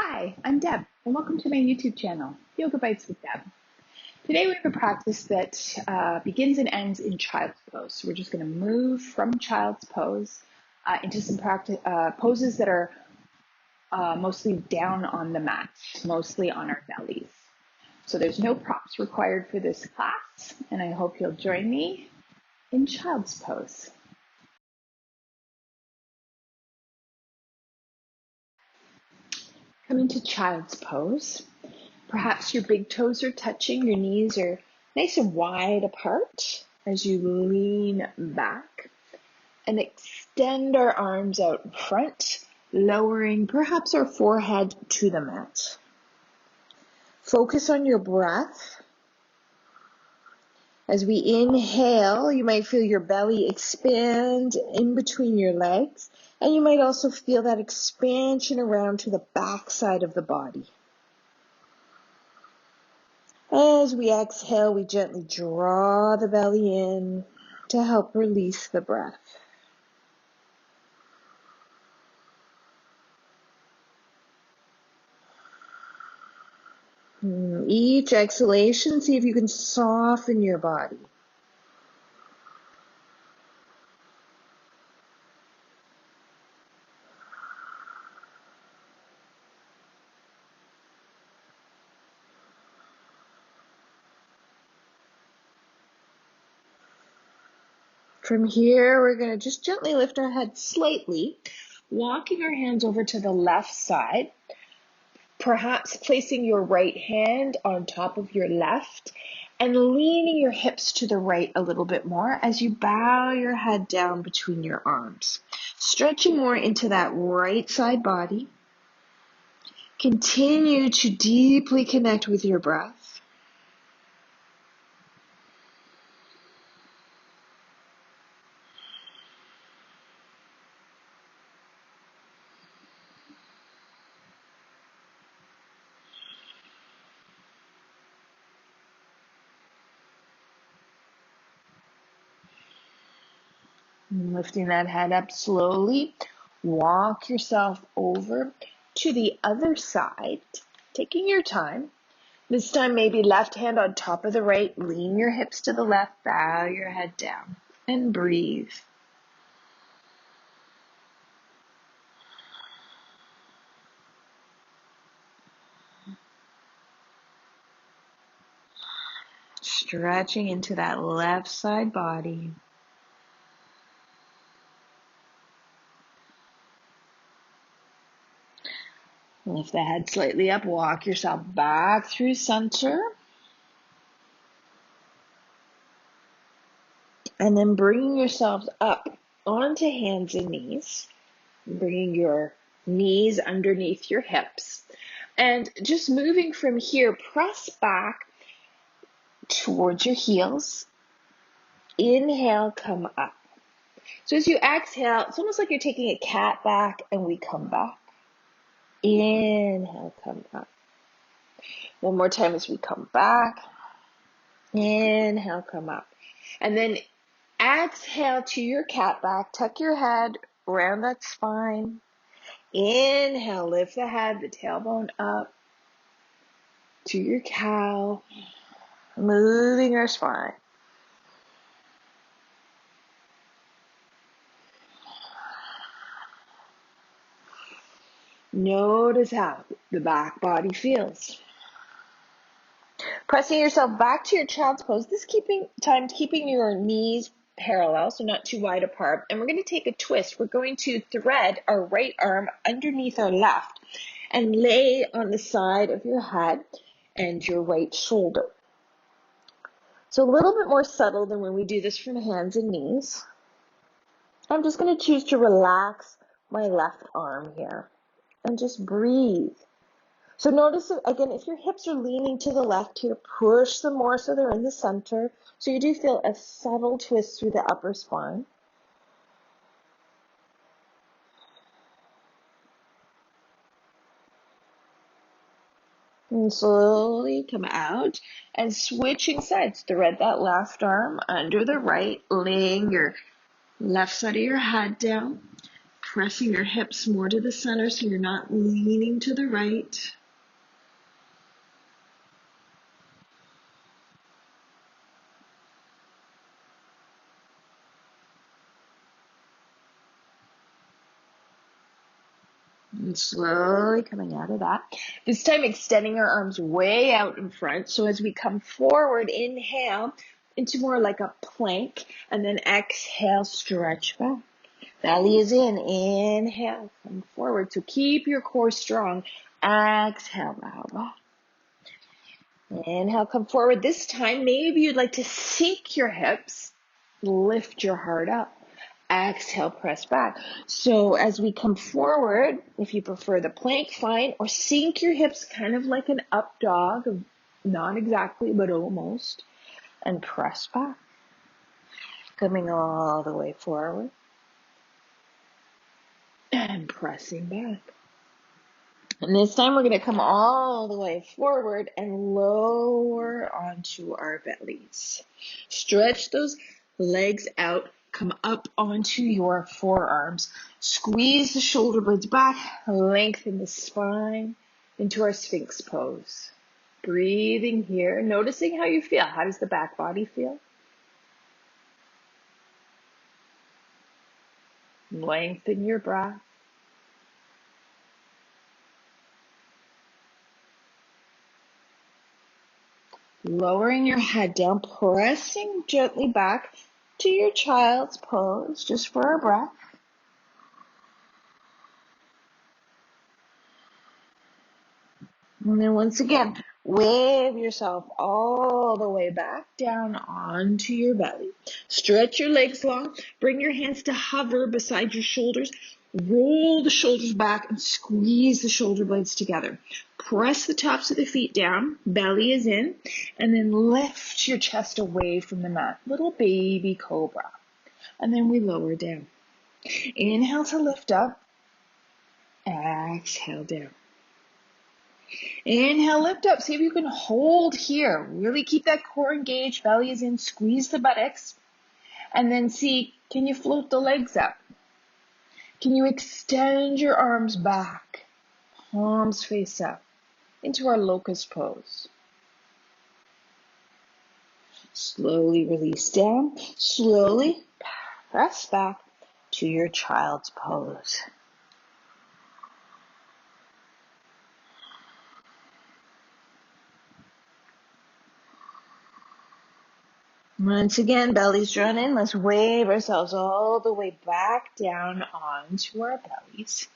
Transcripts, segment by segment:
Hi, I'm Deb, and welcome to my YouTube channel, Yoga Bites with Deb. Today we have a practice that begins and ends in child's pose. So we're just going to move from child's pose into some poses that are mostly down on the mat, mostly on our bellies. So there's no props required for this class, and I hope you'll join me in child's pose. Coming to child's pose. Perhaps your big toes are touching, your knees are nice and wide apart as you lean back and extend our arms out in front, lowering perhaps our forehead to the mat. Focus on your breath. As we inhale, you might feel your belly expand in between your legs, and you might also feel that expansion around to the back side of the body. As we exhale, we gently draw the belly in to help release the breath. Each exhalation, see if you can soften your body. From here, we're going to just gently lift our head slightly, walking our hands over to the left side, perhaps placing your right hand on top of your left and leaning your hips to the right a little bit more as you bow your head down between your arms. Stretching more into that right side body. Continue to deeply connect with your breath. Lifting that head up slowly, walk yourself over to the other side, taking your time. This time maybe left hand on top of the right, lean your hips to the left, bow your head down, and breathe. Stretching into that left side body. Lift the head slightly up, walk yourself back through center. And then bringing yourselves up onto hands and knees. Bringing your knees underneath your hips. And just moving from here, press back towards your heels. Inhale, come up. So as you exhale, it's almost like you're taking a cat back and we come back. Inhale, come up. One more time as we come back. Inhale, come up. And then exhale to your cat back. Tuck your head around that spine. Inhale, lift the head, the tailbone up to your cow. Moving your spine. Notice how the back body feels. Pressing yourself back to your child's pose. This time keeping your knees parallel, so not too wide apart. And we're going to take a twist. We're going to thread our right arm underneath our left and lay on the side of your head and your right shoulder. So a little bit more subtle than when we do this from hands and knees. I'm just going to choose to relax my left arm here and just breathe. So notice, again, if your hips are leaning to the left here, push them more so they're in the center. So you do feel a subtle twist through the upper spine. And slowly come out and switching sides. Thread that left arm under the right, laying your left side of your head down. Pressing your hips more to the center so you're not leaning to the right. And slowly coming out of that. This time extending our arms way out in front. So as we come forward, inhale into more like a plank. And then exhale, stretch back. Belly is in. Inhale, come forward. So keep your core strong. Exhale, bow back. Inhale, come forward. This time, maybe you'd like to sink your hips. Lift your heart up. Exhale, press back. So as we come forward, if you prefer the plank, fine, or sink your hips kind of like an up dog, not exactly, but almost, and press back. Coming all the way forward and pressing back. And this time we're going to come all the way forward and lower onto our bellies. Stretch those legs out. Come up onto your forearms. Squeeze the shoulder blades back. Lengthen the spine into our sphinx pose. Breathing here. Noticing how you feel. How does the back body feel? Lengthen your breath. Lowering your head down, pressing gently back to your child's pose, just for a breath. And then once again, wave yourself all the way back down onto your belly. Stretch your legs long. Bring your hands to hover beside your shoulders. Roll the shoulders back and squeeze the shoulder blades together. Press the tops of the feet down. Belly is in. And then lift your chest away from the mat. Little baby cobra. And then we lower down. Inhale to lift up. Exhale down. Inhale, lift up. See if you can hold here. Really keep that core engaged. Belly is in. Squeeze the buttocks. And then see, can you float the legs up? Can you extend your arms back? Palms face up into our locust pose. Slowly release down. Slowly press back to your child's pose. Once again, bellies drawn in. Let's wave ourselves all the way back down onto our bellies.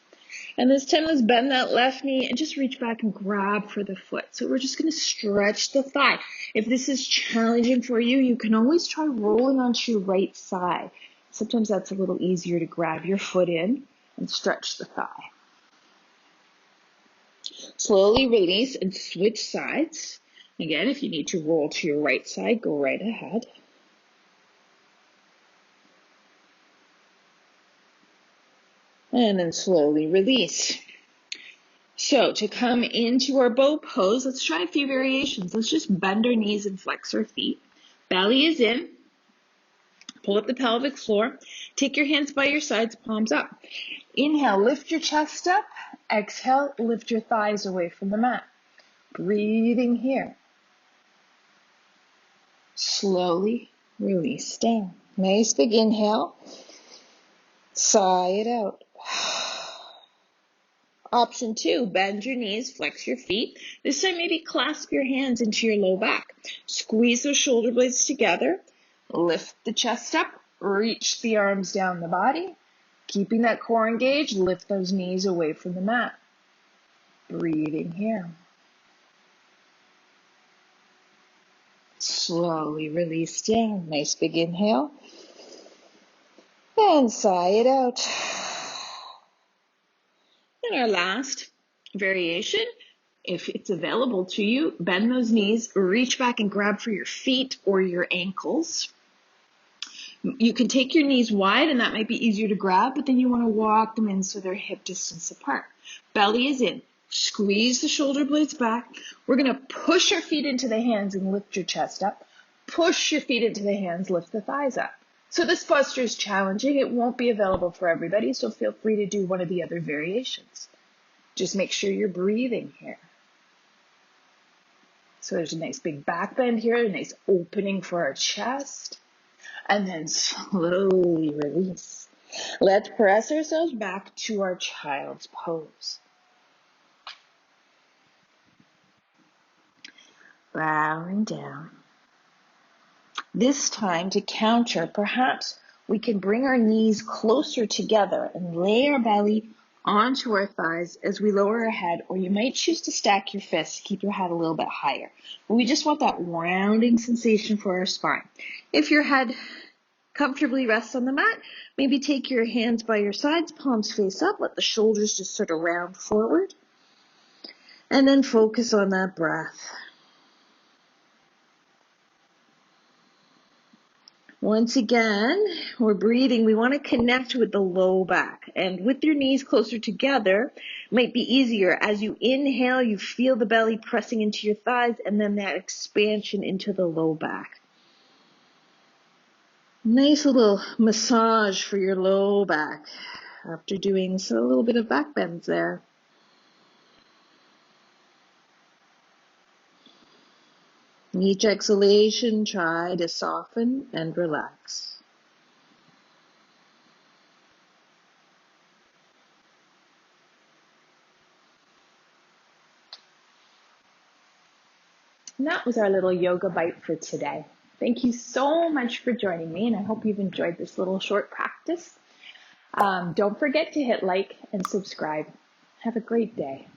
And this time, let's bend that left knee and just reach back and grab for the foot. So we're just going to stretch the thigh. If this is challenging for you, you can always try rolling onto your right side. Sometimes that's a little easier to grab your foot in and stretch the thigh. Slowly release and switch sides. Again, if you need to roll to your right side, go right ahead. And then slowly release. So to come into our bow pose, let's try a few variations. Let's just bend our knees and flex our feet. Belly is in. Pull up the pelvic floor. Take your hands by your sides, palms up. Inhale, lift your chest up. Exhale, lift your thighs away from the mat. Breathing here. Slowly release down. Nice big inhale. Sigh it out. Option 2, bend your knees, flex your feet. This time maybe clasp your hands into your low back. Squeeze those shoulder blades together. Lift the chest up. Reach the arms down the body. Keeping that core engaged, lift those knees away from the mat. Breathing here. Slowly release down. Nice big inhale. And sigh it out. And our last variation, if it's available to you, bend those knees, reach back and grab for your feet or your ankles. You can take your knees wide, and that might be easier to grab, but then you want to walk them in so they're hip distance apart. Belly is in. Squeeze the shoulder blades back. We're going to push our feet into the hands and lift your chest up. Push your feet into the hands, lift the thighs up. So this posture is challenging. It won't be available for everybody, so feel free to do one of the other variations. Just make sure you're breathing here. So there's a nice big back bend here, a nice opening for our chest, and then slowly release. Let's press ourselves back to our child's pose. Bowing down. This time, to counter, perhaps we can bring our knees closer together and lay our belly onto our thighs as we lower our head, or you might choose to stack your fists to keep your head a little bit higher. But we just want that rounding sensation for our spine. If your head comfortably rests on the mat, maybe take your hands by your sides, palms face up, let the shoulders just sort of round forward, and then focus on that breath. Once again, we're breathing. We want to connect with the low back. And with your knees closer together, it might be easier. As you inhale, you feel the belly pressing into your thighs and then that expansion into the low back. Nice little massage for your low back after doing a little bit of back bends there. Each exhalation, try to soften and relax. And that was our little yoga bite for today. Thank you so much for joining me, and I hope you've enjoyed this little short practice. Don't forget to hit like and subscribe. Have a great day.